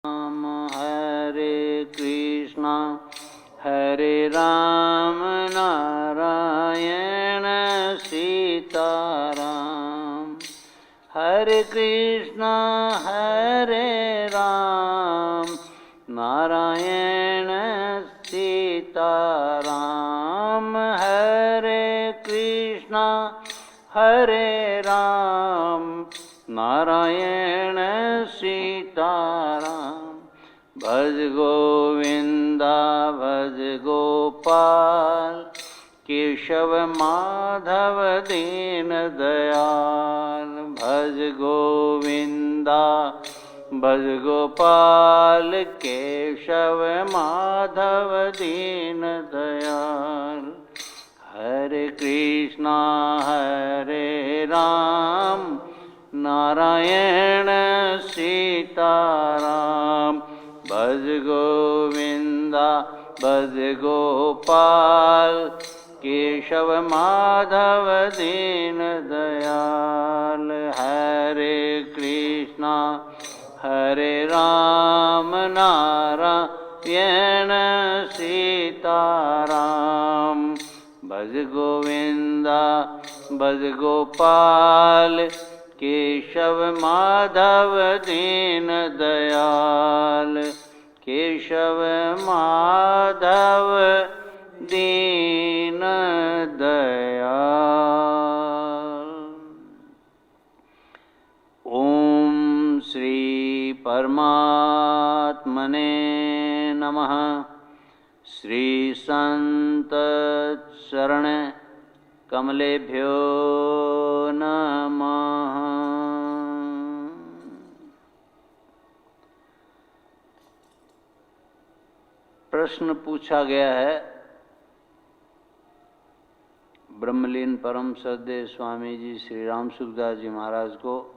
राम हरे कृष्णा हरे राम नारायण सीताराम। हरे कृष्णा हरे राम नारायण सीताराम। हरे कृष्णा हरे राम नारायण सीताराम। भज गोविंदा भज गोपाल केशव माधव दीन दयाल। भज गोविंदा भज गोपाल केशव माधव दीन दयाल। हरे कृष्णा हरे राम नारायण सीताराम। भज गोविंदा भज गोपाल केशव माधव दीन दयाल। हरे कृष्णा हरे राम नारायण सीताराम। भज गोविंदा भज गोपाल केशव माधव दीन दयाल। केशव माधव दीन दयाल। ओम श्री परमात्मने नमः। श्री संत शरण कमलेभ्यो नमः। प्रश्न पूछा गया है ब्रह्मलीन परम श्रद्धेय स्वामी जी श्री राम सुखदास जी महाराज को,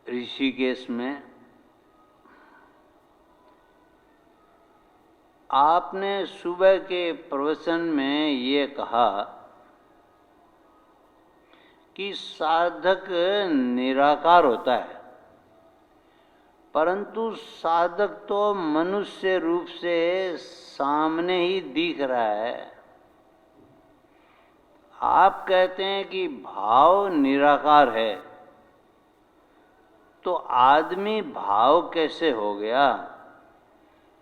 ऋषिकेश में आपने सुबह के प्रवचन में ये कहा कि साधक निराकार होता है, परंतु साधक तो मनुष्य रूप से सामने ही दिख रहा है। आप कहते हैं कि भाव निराकार है, तो आदमी भाव कैसे हो गया?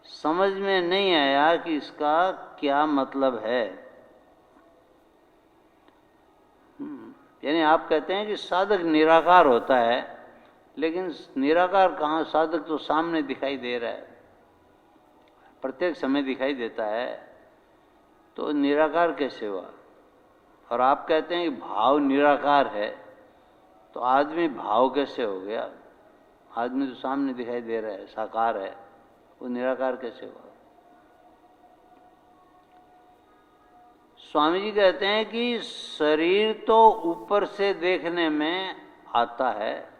समझ में नहीं आया कि इसका क्या मतलब है। यानी आप कहते हैं कि साधक निराकार होता है, लेकिन निराकार कहाँ? साधक तो सामने दिखाई दे रहा है, प्रत्येक समय दिखाई देता है, तो निराकार कैसे हुआ? और आप कहते हैं कि भाव निराकार है, तो आदमी भाव कैसे हो गया? आदमी तो सामने दिखाई दे रहा है, साकार है, वो निराकार कैसे हुआ? स्वामी जी कहते हैं कि शरीर तो ऊपर से देखने में आता है।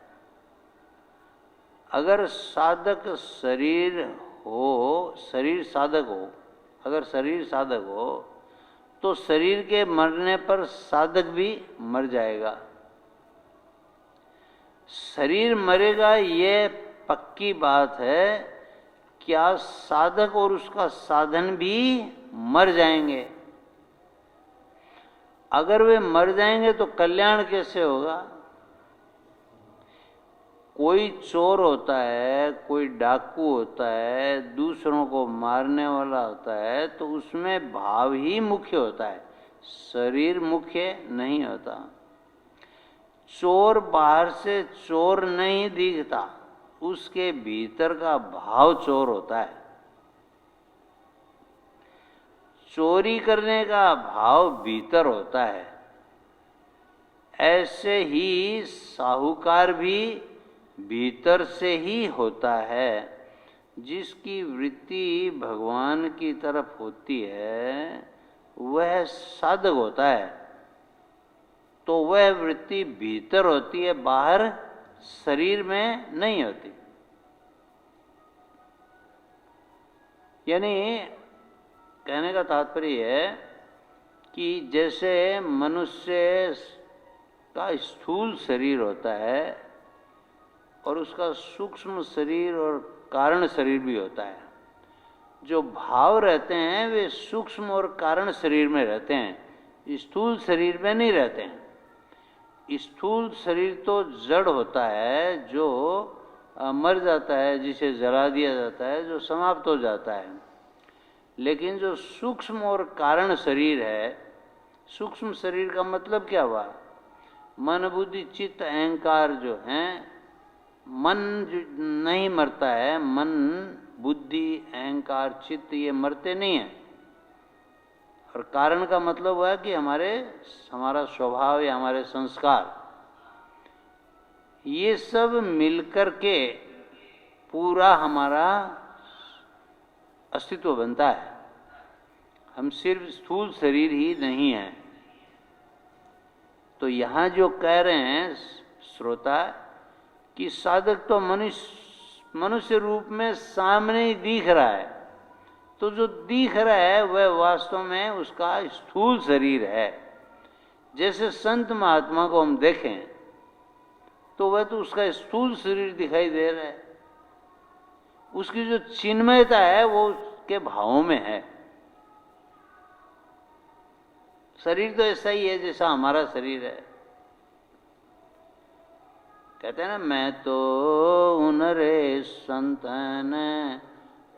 अगर साधक शरीर हो, शरीर साधक हो, अगर शरीर साधक हो तो शरीर के मरने पर साधक भी मर जाएगा। शरीर मरेगा ये पक्की बात है। क्या साधक और उसका साधन भी मर जाएंगे? अगर वे मर जाएंगे तो कल्याण कैसे होगा? कोई चोर होता है, कोई डाकू होता है, दूसरों को मारने वाला होता है, तो उसमें भाव ही मुख्य होता है, शरीर मुख्य नहीं होता। चोर बाहर से चोर नहीं दिखता, उसके भीतर का भाव चोर होता है। चोरी करने का भाव भीतर होता है। ऐसे ही साहूकार भी भीतर से ही होता है। जिसकी वृत्ति भगवान की तरफ होती है वह साधक होता है, तो वह वृत्ति भीतर होती है, बाहर शरीर में नहीं होती। यानी कहने का तात्पर्य है कि जैसे मनुष्य का स्थूल शरीर होता है, और उसका सूक्ष्म शरीर और कारण शरीर भी होता है। जो भाव रहते हैं वे सूक्ष्म और कारण शरीर में रहते हैं, स्थूल शरीर में नहीं रहते हैं। स्थूल शरीर तो जड़ होता है, जो मर जाता है, जिसे जला दिया जाता है, जो समाप्त हो जाता है। लेकिन जो सूक्ष्म और कारण शरीर है, सूक्ष्म शरीर का मतलब क्या हुआ? मन बुद्धि चित्त अहंकार जो हैं, मन जो नहीं मरता है, मन बुद्धि अहंकार चित्त ये मरते नहीं हैं। और कारण का मतलब हुआ कि हमारा स्वभाव या हमारे संस्कार, ये सब मिलकर के पूरा हमारा अस्तित्व बनता है। हम सिर्फ स्थूल शरीर ही नहीं है। तो यहाँ जो कह रहे हैं श्रोता कि साधक तो मनुष्य रूप में सामने ही दिख रहा है, तो जो दिख रहा है वह वास्तव में उसका स्थूल शरीर है। जैसे संत महात्मा को हम देखें तो वह तो उसका स्थूल शरीर दिखाई दे रहा है, उसकी जो चिन्मयता है वो उसके भावों में है। शरीर तो ऐसा ही है जैसा हमारा शरीर है। कहते हैं ना, मैं तो उन रे संतन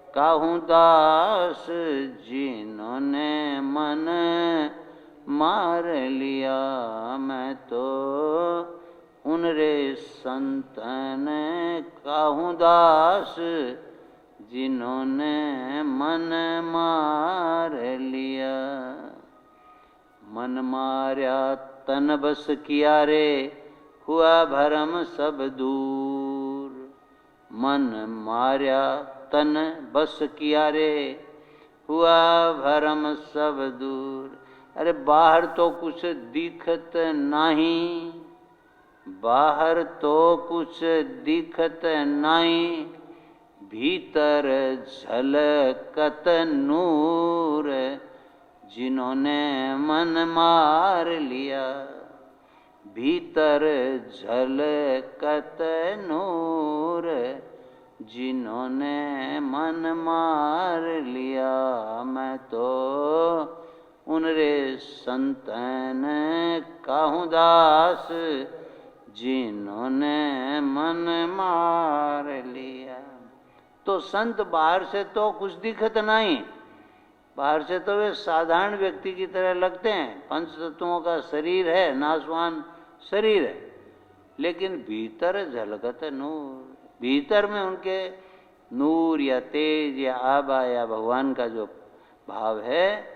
काहूँ दास जिन्होंने मन मार लिया। मैं तो उन रे संतन काहूँ दास जिन्होंने मन मार लिया। मन मार्या तन बस किया रे, हुआ भरम सब दूर। मन मार्या तन बस किया रे, हुआ भरम सब दूर। अरे बाहर तो कुछ दिखत नहीं, बाहर तो कुछ दिखत नहीं, भीतर झलकत नूर जिन्होंने मन मार लिया। भीतर झलकत नूर जिन्होंने मन मार लिया। मैं तो उन रे संतन काहूँ दास जिन्होंने मन मार लिया। तो संत बाहर से तो कुछ दिखत नहीं, बाहर से तो वे साधारण व्यक्ति की तरह लगते हैं। पंच तत्वों का शरीर है, नाशवान शरीर है, लेकिन भीतर झलकत नूर, भीतर में उनके नूर या तेज या आबा या भगवान का जो भाव है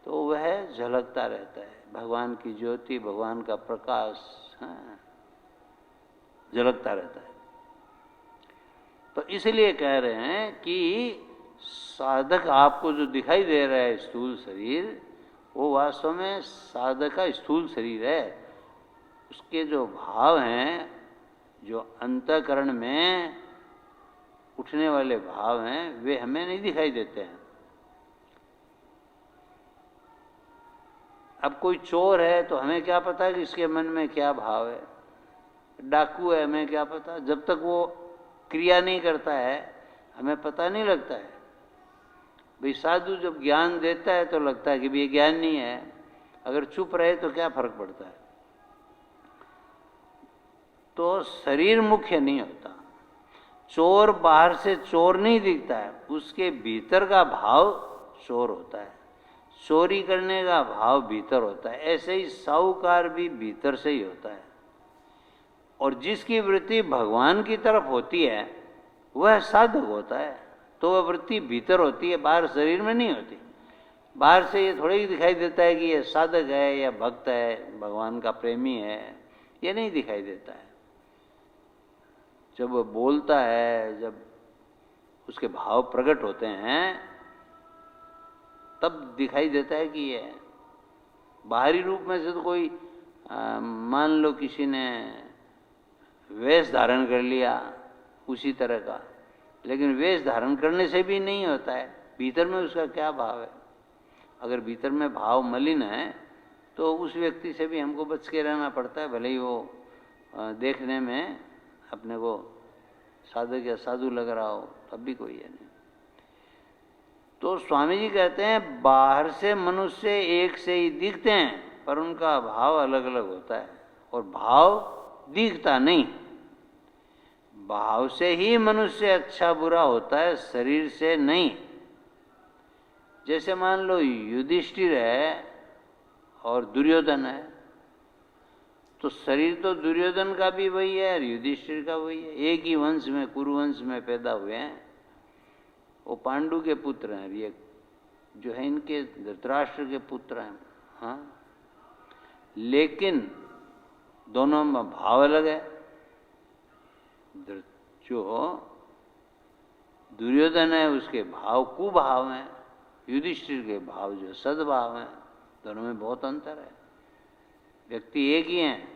तो वह झलकता रहता है। भगवान की ज्योति, भगवान का प्रकाश झलकता रहता है। तो इसलिए कह रहे हैं कि साधक आपको जो दिखाई दे रहा है स्थूल शरीर, वो वास्तव में साधक का स्थूल शरीर है। उसके जो भाव हैं, जो अंतःकरण में उठने वाले भाव हैं, वे हमें नहीं दिखाई देते हैं। अब कोई चोर है तो हमें क्या पता कि इसके मन में क्या भाव है। डाकू है, हमें क्या पता, जब तक वो क्रिया नहीं करता है हमें पता नहीं लगता है। भाई साधु जब ज्ञान देता है तो लगता है कि ये ज्ञान नहीं है, अगर चुप रहे तो क्या फर्क पड़ता है। तो शरीर मुख्य नहीं होता। चोर बाहर से चोर नहीं दिखता है, उसके भीतर का भाव चोर होता है, चोरी करने का भाव भीतर होता है। ऐसे ही साहूकार भी भीतर से ही होता है। और जिसकी वृत्ति भगवान की तरफ होती है वह साधक होता है। तो वह वृत्ति भीतर होती है, बाहर शरीर में नहीं होती। बाहर से ये थोड़ा ही दिखाई देता है कि ये साधक है या भक्त है, भगवान का प्रेमी है, ये नहीं दिखाई देता है। जब वह बोलता है, जब उसके भाव प्रकट होते हैं, तब दिखाई देता है कि ये बाहरी रूप में से तो कोई मान लो किसी ने वेश धारण कर लिया उसी तरह का, लेकिन वेश धारण करने से भी नहीं होता है, भीतर में उसका क्या भाव है। अगर भीतर में भाव मलिन है तो उस व्यक्ति से भी हमको बच के रहना पड़ता है, भले ही वो देखने में अपने को साधक या साधु लग रहा हो, तब भी कोई है नहीं। तो स्वामी जी कहते हैं बाहर से मनुष्य एक से ही दिखते हैं, पर उनका भाव अलग अलग होता है, और भाव दिखता नहीं। भाव से ही मनुष्य अच्छा बुरा होता है, शरीर से नहीं। जैसे मान लो युधिष्ठिर है और दुर्योधन है, तो शरीर तो दुर्योधन का भी वही है और युधिष्ठिर का वही है, एक ही वंश में, कुरुवंश में पैदा हुए हैं। वो पांडु के पुत्र हैं, ये जो है इनके धृतराष्ट्र के पुत्र हैं। हाँ, लेकिन दोनों में भाव अलग है। जो दुर्योधन है उसके भाव कुभाव हैं, युधिष्ठिर के भाव जो सद्भाव हैं। दोनों में बहुत अंतर है। व्यक्ति एक ही हैं,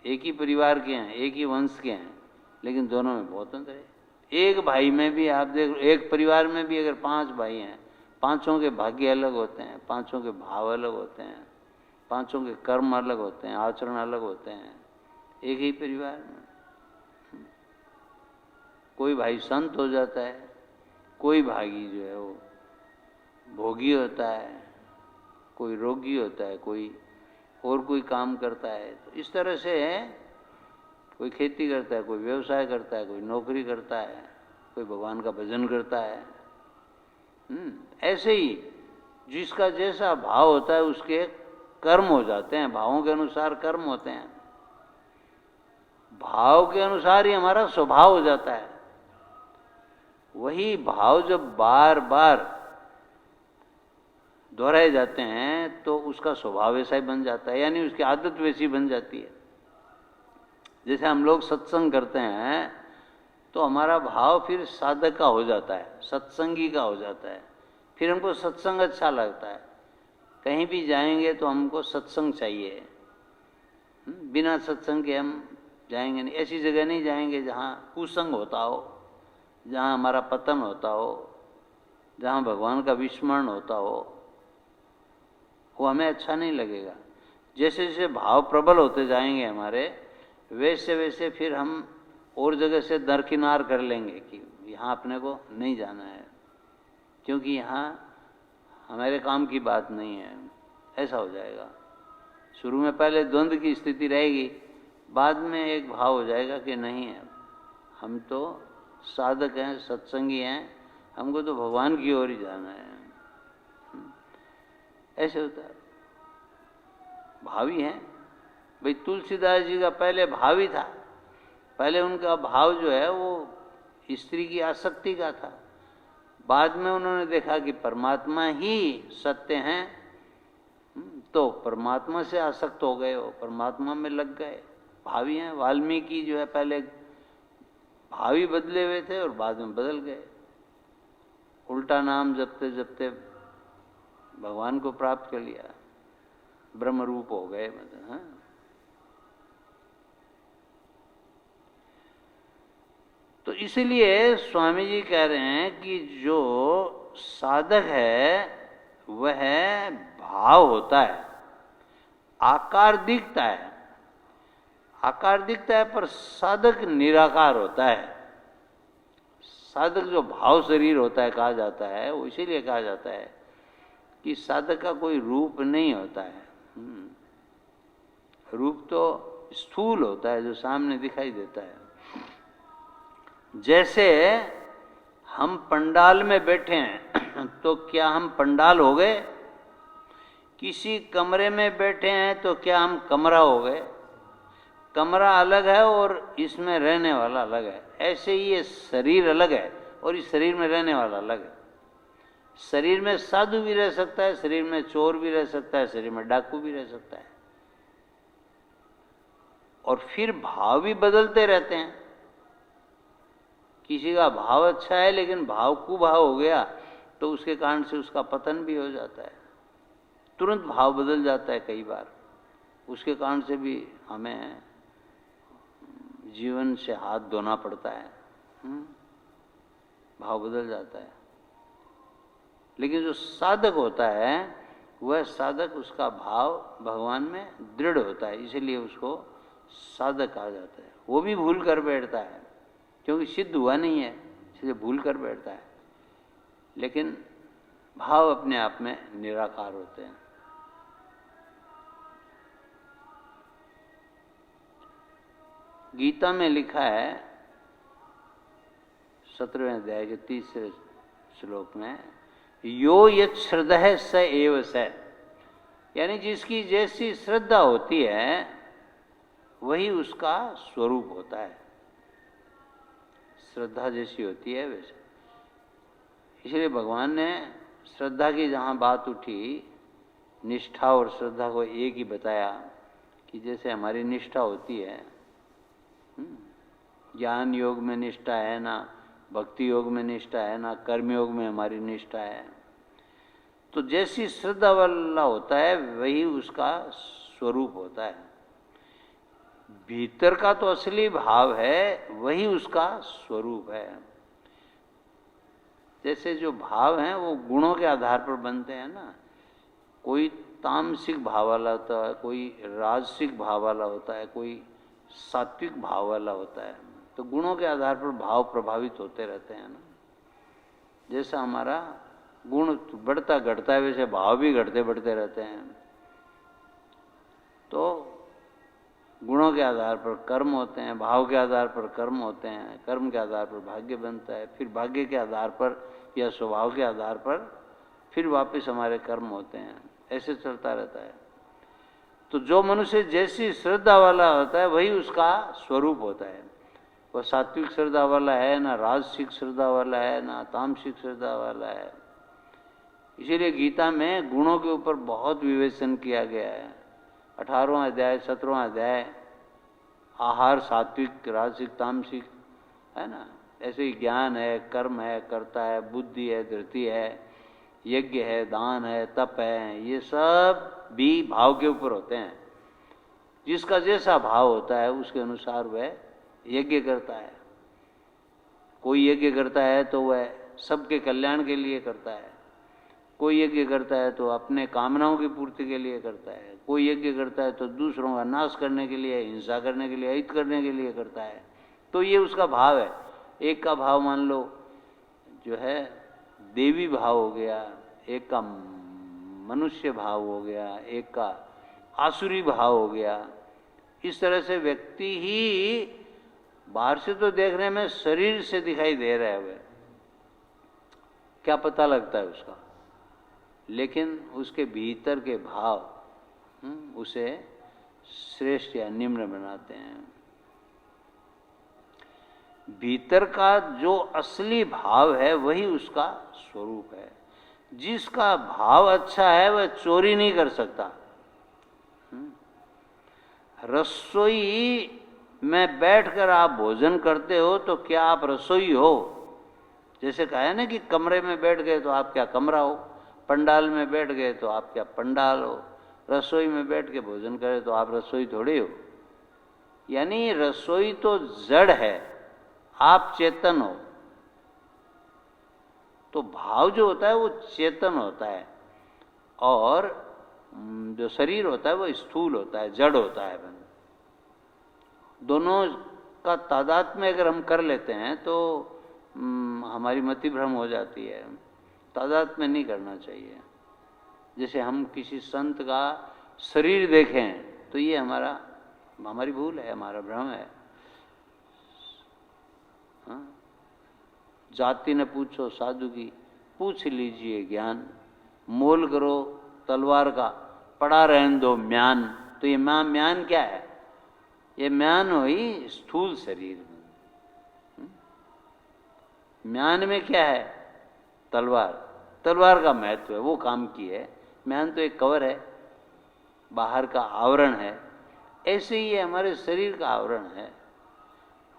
एक ही परिवार के हैं, एक ही वंश के हैं, लेकिन दोनों में बहुत अंतर है। एक भाई में भी आप देख, एक परिवार में भी अगर 5 भाई हैं, 5 के भाग्य अलग होते हैं, 5 के भाव अलग होते हैं, 5 के कर्म अलग होते हैं, आचरण अलग होते हैं एक ही परिवार में। कोई भाई संत हो जाता है, कोई भागी जो है वो भोगी होता है, कोई रोगी होता है, कोई और कोई काम करता है। तो इस तरह से कोई खेती करता है, कोई व्यवसाय करता है, कोई नौकरी करता है, कोई भगवान का भजन करता है। ऐसे ही जिसका जैसा भाव होता है उसके कर्म हो जाते हैं, भावों के अनुसार कर्म होते हैं। भाव के अनुसार ही हमारा स्वभाव हो जाता है। वही भाव जब बार बार दोहराए जाते हैं तो उसका स्वभाव वैसा ही बन जाता है, यानी उसकी आदत वैसी बन जाती है। जैसे हम लोग सत्संग करते हैं तो हमारा भाव फिर साधक का हो जाता है, सत्संगी का हो जाता है। फिर हमको सत्संग अच्छा लगता है। कहीं भी जाएंगे तो हमको सत्संग चाहिए। बिना सत्संग के हम जाएंगे नहीं। ऐसी जगह नहीं जाएंगे जहाँ कुसंग होता हो, जहाँ हमारा पतन होता हो, जहाँ भगवान का विस्मरण होता हो, वो हमें अच्छा नहीं लगेगा। जैसे जैसे भाव प्रबल होते जाएंगे हमारे, वैसे वैसे फिर हम और जगह से दरकिनार कर लेंगे कि यहाँ अपने को नहीं जाना है, क्योंकि यहाँ हमारे काम की बात नहीं है। ऐसा हो जाएगा। शुरू में पहले द्वंद्व की स्थिति रहेगी, बाद में एक भाव हो जाएगा कि नहीं है, हम तो साधक हैं, सत्संगी हैं, हमको तो भगवान की ओर ही जाना है। ऐसे होता है। भावी हैं भाई। तुलसीदास जी का पहले भावी था। पहले उनका भाव जो है वो स्त्री की आसक्ति का था। बाद में उन्होंने देखा कि परमात्मा ही सत्य हैं, तो परमात्मा से आसक्त हो गए, हो परमात्मा में लग गए। भावी हैं। वाल्मीकि जो है पहले भावी बदले हुए थे और बाद में बदल गए। उल्टा नाम जपते जपते भगवान को प्राप्त कर लिया, ब्रह्म रूप हो गए। मतलब हाँ? तो इसलिए स्वामी जी कह रहे हैं कि जो साधक है वह भाव होता है। आकार दिखता है, आकार दिखता है, पर साधक निराकार होता है। साधक जो भाव शरीर होता है कहा जाता है, वो इसीलिए कहा जाता है कि साधक का कोई रूप नहीं होता है। रूप तो स्थूल होता है, जो सामने दिखाई देता है। जैसे हम पंडाल में बैठे हैं तो क्या हम पंडाल हो गए? किसी कमरे में बैठे हैं तो क्या हम कमरा हो गए? कमरा अलग है और इसमें रहने वाला अलग है। ऐसे ही ये शरीर अलग है और इस शरीर में रहने वाला अलग है। शरीर में साधु भी रह सकता है, शरीर में चोर भी रह सकता है, शरीर में डाकू भी रह सकता है। और फिर भाव भी बदलते रहते हैं। किसी का भाव अच्छा है लेकिन भाव कुभाव हो गया तो उसके कारण से उसका पतन भी हो जाता है। तुरंत भाव बदल जाता है कई बार, उसके कारण से भी हमें जीवन से हाथ धोना पड़ता है। भाव बदल जाता है। लेकिन जो साधक होता है वह साधक, उसका भाव भगवान में दृढ़ होता है, इसलिए उसको साधक कहा जाता है। वो भी भूल कर बैठता है, क्योंकि सिद्ध हुआ नहीं है, इसलिए भूल कर बैठता है। लेकिन भाव अपने आप में निराकार होते हैं। गीता में लिखा है 17वें अध्याय के 30वें श्लोक में, यो यत् श्रद्धः स एव स, यानी जिसकी जैसी श्रद्धा होती है वही उसका स्वरूप होता है। श्रद्धा जैसी होती है वैसे। इसलिए भगवान ने श्रद्धा की जहाँ बात उठी, निष्ठा और श्रद्धा को एक ही बताया कि जैसे हमारी निष्ठा होती है, ज्ञान योग में निष्ठा है ना, भक्ति योग में निष्ठा है ना, कर्म योग में हमारी निष्ठा है। तो जैसी श्रद्धा वाला होता है वही उसका स्वरूप होता है। भीतर का तो असली भाव है, वही उसका स्वरूप है। जैसे जो भाव हैं वो गुणों के आधार पर बनते हैं ना। कोई तामसिक भाव वाला होता है, कोई राजसिक भाव वाला होता है, कोई सात्विक भाव वाला होता है। तो गुणों के आधार पर भाव प्रभावित होते रहते हैं ना। जैसा हमारा गुण बढ़ता घटता है वैसे भाव भी घटते बढ़ते रहते हैं। तो गुणों के आधार पर कर्म होते हैं, भाव के आधार पर कर्म होते हैं, कर्म के आधार पर भाग्य बनता है, फिर भाग्य के आधार पर या स्वभाव के आधार पर फिर वापस हमारे कर्म होते हैं। ऐसे चलता रहता है। तो जो मनुष्य जैसी श्रद्धा वाला होता है वही उसका स्वरूप होता है। वह सात्विक श्रद्धा वाला है ना, राजसिक श्रद्धा वाला है ना, तामसिक श्रद्धा वाला है। इसीलिए गीता में गुणों के ऊपर बहुत विवेचन किया गया है। 18वां अध्याय 17वां अध्याय आहार सात्विक राजसिक तामसिक है ना। ऐसे ही ज्ञान है, कर्म है, कर्ता है, बुद्धि है, धृति है, यज्ञ है, दान है, तप है, ये सब भी भाव के ऊपर होते हैं। जिसका जैसा भाव होता है उसके अनुसार वह यज्ञ करता है। कोई यज्ञ करता है तो वह सबके कल्याण के लिए करता है, कोई यज्ञ करता है तो अपने कामनाओं की पूर्ति के लिए करता है, कोई यज्ञ करता है तो दूसरों का नाश करने के लिए, हिंसा करने के लिए, हित करने के लिए करता है। तो ये उसका भाव है। एक का भाव मान लो जो है देवी भाव हो गया, एक का मनुष्य भाव हो गया, एक का आसुरी भाव हो गया। इस तरह से व्यक्ति ही बाहर से तो देखने में शरीर से दिखाई दे रहा है, वह क्या पता लगता है उसका, लेकिन उसके भीतर के भाव उसे श्रेष्ठ या निम्न बनाते हैं। भीतर का जो असली भाव है वही उसका स्वरूप है। जिसका भाव अच्छा है वह चोरी नहीं कर सकता। रसोई में बैठकर आप भोजन करते हो तो क्या आप रसोई हो? जैसे कहा है ना कि कमरे में बैठ गए तो आप क्या कमरा हो, पंडाल में बैठ गए तो आप क्या पंडाल हो, रसोई में बैठ के भोजन करें तो आप रसोई थोड़ी हो। यानी रसोई तो जड़ है, आप चेतन हो। तो भाव जो होता है वो चेतन होता है, और जो शरीर होता है वो स्थूल होता है, जड़ होता है। दोनों का तादात्म्य अगर हम कर लेते हैं तो हमारी मति भ्रम हो जाती है। तादात्म्य नहीं करना चाहिए। जैसे हम किसी संत का शरीर देखें तो ये हमारी भूल है, हमारा भ्रम है। हाँ? जाति न पूछो साधु की, पूछ लीजिए ज्ञान, मोल करो तलवार का, पड़ा रहने दो म्यान। तो ये म्यान क्या है? ये म्यान हुई स्थूल शरीर। म्यान में क्या है? तलवार। तलवार का महत्व है, वो काम की है। म्यान तो एक कवर है, बाहर का आवरण है। ऐसे ही हमारे शरीर का आवरण है।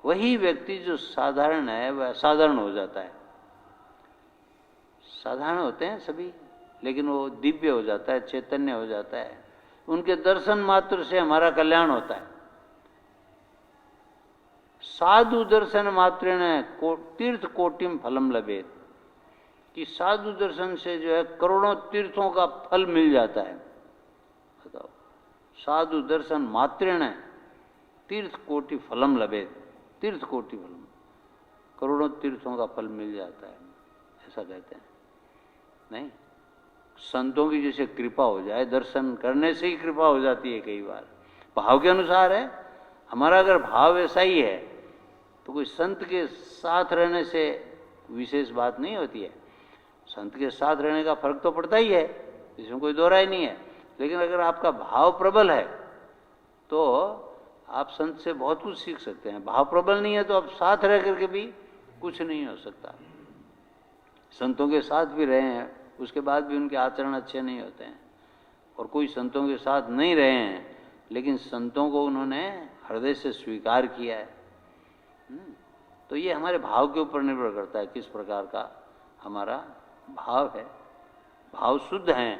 वही व्यक्ति जो साधारण है वह असाधारण हो जाता है। साधारण होते हैं सभी, लेकिन वो दिव्य हो जाता है, चैतन्य हो जाता है। उनके दर्शन मात्र से हमारा कल्याण होता है। साधु दर्शन मात्रेण तीर्थ कोटिम फलम लभेत, कि साधु दर्शन से जो है करोड़ों तीर्थों का फल मिल जाता है। बताओ, साधु दर्शन मात्रेण तीर्थ कोटि फलम लभेत, तीर्थ कोटि फलम, करोड़ों तीर्थों का फल मिल जाता है, ऐसा कहते हैं। नहीं, संतों की जैसे कृपा हो जाए, दर्शन करने से ही कृपा हो जाती है कई बार, भाव के अनुसार है। हमारा अगर भाव ऐसा ही है तो कोई संत के साथ रहने से विशेष बात नहीं होती है। संत के साथ रहने का फर्क तो पड़ता ही है, इसमें कोई दो राय नहीं है। लेकिन अगर आपका भाव प्रबल है तो आप संत से बहुत कुछ सीख सकते हैं। भाव प्रबल नहीं है तो आप साथ रह करके भी कुछ नहीं हो सकता। संतों के साथ भी रहे हैं, उसके बाद भी उनके आचरण अच्छे नहीं होते हैं। और कोई संतों के साथ नहीं रहे हैं लेकिन संतों को उन्होंने हृदय से स्वीकार किया है। तो ये हमारे भाव के ऊपर निर्भर करता है, किस प्रकार का हमारा भाव है। भाव शुद्ध हैं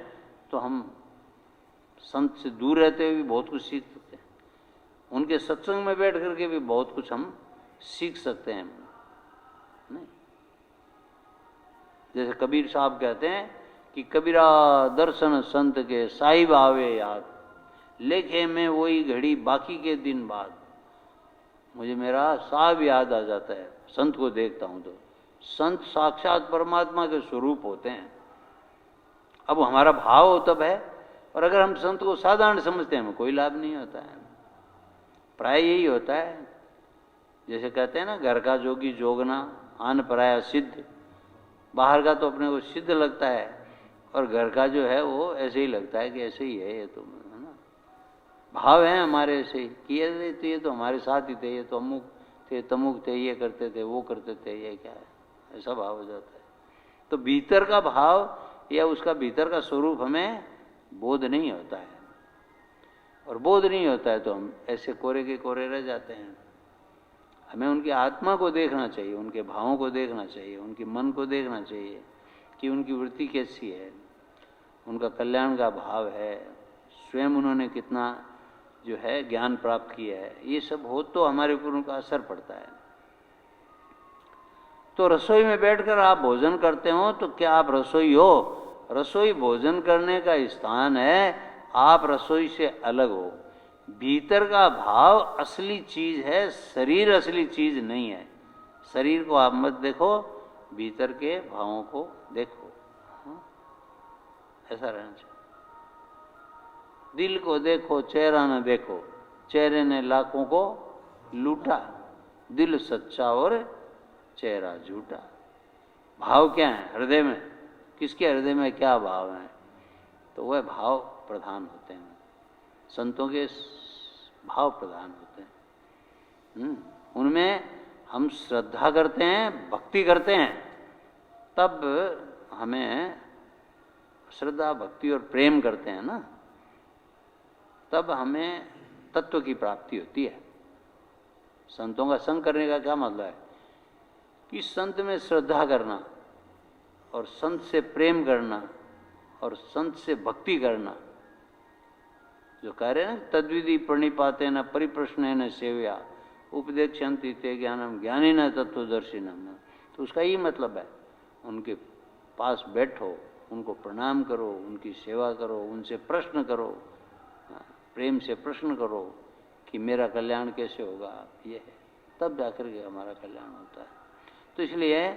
तो हम संत से दूर रहते हुए भी बहुत कुछ सीख सकते हैं, उनके सत्संग में बैठ करके भी बहुत कुछ हम सीख सकते हैं। नहीं, जैसे कबीर साहब कहते हैं कि कबीरा दर्शन संत के साहिब आवे याद, लेखे में वही घड़ी बाकी के दिन बाद। मुझे मेरा साहब याद आ जाता है संत को देखता हूं तो। संत साक्षात परमात्मा के स्वरूप होते हैं। अब हमारा भाव हो तब है, और अगर हम संत को साधारण समझते हैं हमें कोई लाभ नहीं होता है। प्राय यही होता है, जैसे कहते हैं ना, घर का जोगी जोगना आन पराया सिद्ध। बाहर का तो अपने को सिद्ध लगता है और घर का जो है वो ऐसे ही लगता है कि ऐसे ही है ये, तो है ना। भाव है हमारे ऐसे ही कि ये तो हमारे साथ ही थे, ये तो अमुक थे तमुक थे, ये करते थे वो करते थे, ये क्या है, ऐसा भाव हो जाता है। तो भीतर का भाव या उसका भीतर का स्वरूप हमें बोध नहीं होता है, और बोध नहीं होता है तो हम ऐसे कोरे के कोरे रह जाते हैं। हमें उनकी आत्मा को देखना चाहिए, उनके भावों को देखना चाहिए, उनके मन को देखना चाहिए कि उनकी वृत्ति कैसी है, उनका कल्याण का भाव है, स्वयं उन्होंने कितना जो है ज्ञान प्राप्त किया है। ये सब हो तो हमारे ऊपर उनका असर पड़ता है। तो रसोई में बैठकर आप भोजन करते हो तो क्या आप रसोई हो? रसोई भोजन करने का स्थान है, आप रसोई से अलग हो। भीतर का भाव असली चीज है, शरीर असली चीज नहीं है। शरीर को आप मत देखो, भीतर के भावों को देखो। ऐसा रहना चाहिए। दिल को देखो, चेहरा न देखो, चेहरे ने लाखों को लूटा, दिल सच्चा और चेहरा झूठा। भाव क्या है हृदय में? किसके हृदय में क्या भाव है? तो वह भाव प्रधान होते हैं। संतों के भाव प्रधान होते हैं। उनमें हम श्रद्धा करते हैं, भक्ति करते हैं, तब हमें श्रद्धा भक्ति और प्रेम करते हैं ना, तब हमें तत्व की प्राप्ति होती है। संतों का संग करने का क्या मतलब है कि संत में श्रद्धा करना और संत से प्रेम करना और संत से भक्ति करना। जो कह रहे हैं ना, तद्विधि प्रणिपाते न परिप्रश्न न सेव्या उपदेक्षन्ति ते ज्ञानम ज्ञानी न तत्वदर्शिनम। तो उसका यही मतलब है, उनके पास बैठो, उनको प्रणाम करो, उनकी सेवा करो, उनसे प्रश्न करो, प्रेम से प्रश्न करो कि मेरा कल्याण कैसे होगा, ये है, तब जाकर के हमारा कल्याण होता है। तो इसलिए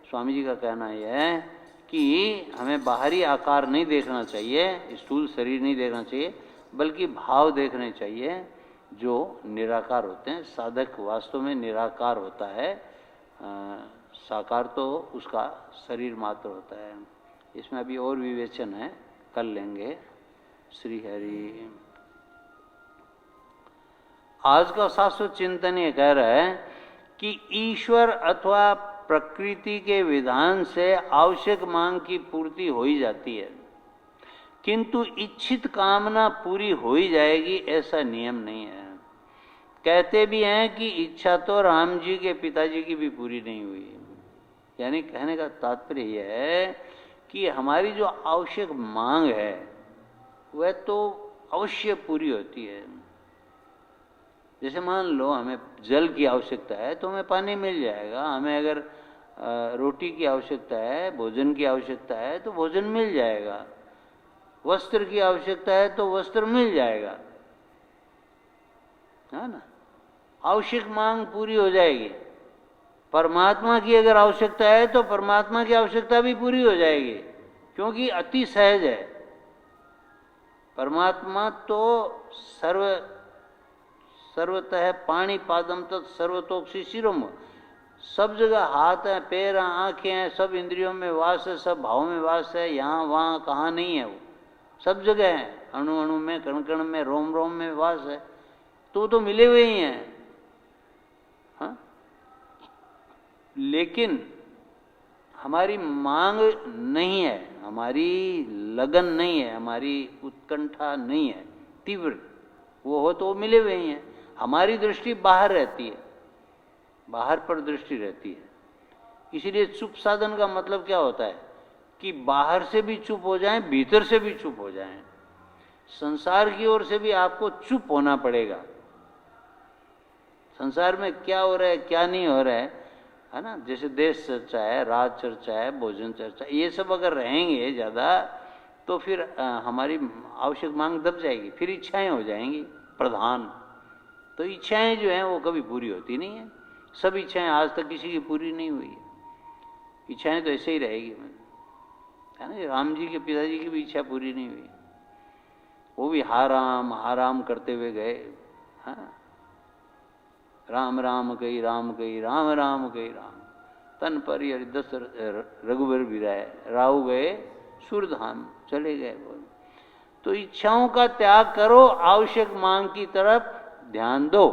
स्वामी जी का कहना यह है कि हमें बाहरी आकार नहीं देखना चाहिए, स्थूल शरीर नहीं देखना चाहिए, बल्कि भाव देखने चाहिए जो निराकार होते हैं। साधक वास्तव में निराकार होता है, साकार तो उसका शरीर मात्र होता है। इसमें अभी और विवेचन है, कर लेंगे। श्री हरि। आज का शास्त्र चिंतन ये कह रहा है कि ईश्वर अथवा प्रकृति के विधान से आवश्यक मांग की पूर्ति हो ही जाती है, किंतु इच्छित कामना पूरी हो ही जाएगी ऐसा नियम नहीं है। कहते भी हैं कि इच्छा तो राम जी के पिताजी की भी पूरी नहीं हुई। यानी कहने का तात्पर्य यह है कि हमारी जो आवश्यक मांग है वह तो अवश्य पूरी होती है। जैसे मान लो हमें जल की आवश्यकता है तो हमें पानी मिल जाएगा, हमें अगर रोटी की आवश्यकता है, भोजन की आवश्यकता है तो भोजन मिल जाएगा, वस्त्र की आवश्यकता है तो वस्त्र मिल जाएगा, है ना। आवश्यक मांग पूरी हो जाएगी। परमात्मा की अगर आवश्यकता है तो परमात्मा की आवश्यकता भी पूरी हो जाएगी, क्योंकि अति सहज है। परमात्मा तो सर्वतः पाणी पादम तत् सर्वतोक्षी शिरोम, सब जगह हाथ है, पैर, आंखें हैं, सब इंद्रियों में वास है, सब भाव में वास है, यहाँ वहाँ कहाँ नहीं है, वो सब जगह है, अणु अणु में, कण कण में, रोम रोम में वास है। तो मिले हुए ही हैं। हाँ? लेकिन हमारी मांग नहीं है, हमारी लगन नहीं है, हमारी उत्कंठा नहीं है तीव्र, वो हो तो वो मिले हुए ही हैं। हमारी दृष्टि बाहर रहती है, बाहर पर दृष्टि रहती है। इसीलिए चुप साधन का मतलब क्या होता है कि बाहर से भी चुप हो जाएं, भीतर से भी चुप हो जाएं। संसार की ओर से भी आपको चुप होना पड़ेगा। संसार में क्या हो रहा है, क्या नहीं हो रहा है ना, जैसे देश चर्चा है, राज चर्चा है, भोजन चर्चा, ये सब अगर रहेंगे ज़्यादा तो फिर हमारी आवश्यक मांग दब जाएगी, फिर इच्छाएं हो जाएंगी प्रधान। तो इच्छाएं जो हैं वो कभी पूरी होती नहीं है। सब इच्छाएं आज तक किसी की पूरी नहीं हुई है। इच्छाएं तो ऐसे ही रहेगी, है ना। राम जी के पिताजी की भी इच्छा पूरी नहीं हुई, वो भी हाराम करते हुए गए। हाँ, राम राम कही राम कही, राम राम कही राम, तन पर हरि दस रघुबर बिराए, राहु गए सूरधाम, चले गए बोल। तो इच्छाओं का त्याग करो, आवश्यक मांग की तरफ ध्यान दो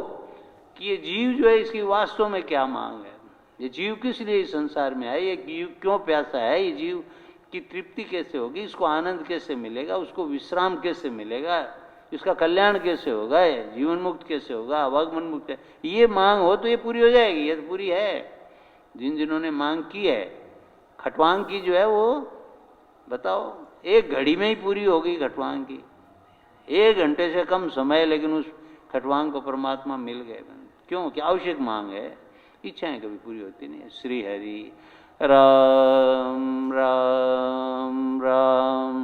कि ये जीव जो है इसकी वास्तव में क्या मांग है, ये जीव किस लिए इस संसार में है, ये जीव क्यों प्यासा है, ये जीव की तृप्ति कैसे होगी, इसको आनंद कैसे मिलेगा, उसको विश्राम कैसे मिलेगा, इसका कल्याण कैसे होगा, जीवन मुक्त कैसे होगा, अवागमन मुक्त है। ये मांग हो तो ये पूरी हो जाएगी, ये तो पूरी है। जिन्होंने मांग की है, खटवांग की जो है वो बताओ, एक घड़ी में ही पूरी हो गई खटवांग की, 1 घंटे से कम समय, लेकिन उस खटवांग को परमात्मा मिल गए। क्यों? कि आवश्यक मांग है, इच्छाएं कभी पूरी होती नहीं है। श्री हरि राम राम राम,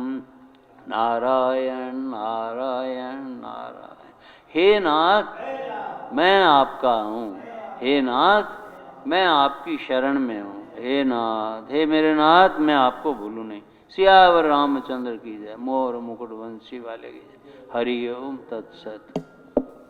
नारायण नारायण नारायण। हे नाथ मैं आपका हूँ, हे नाथ मैं आपकी शरण में हूँ, हे नाथ, हे मेरे नाथ मैं आपको भूलूं नहीं। सियावर रामचंद्र की जय। मोर मुकुट वंशी वाले की जय। हरि ओम तत्सत।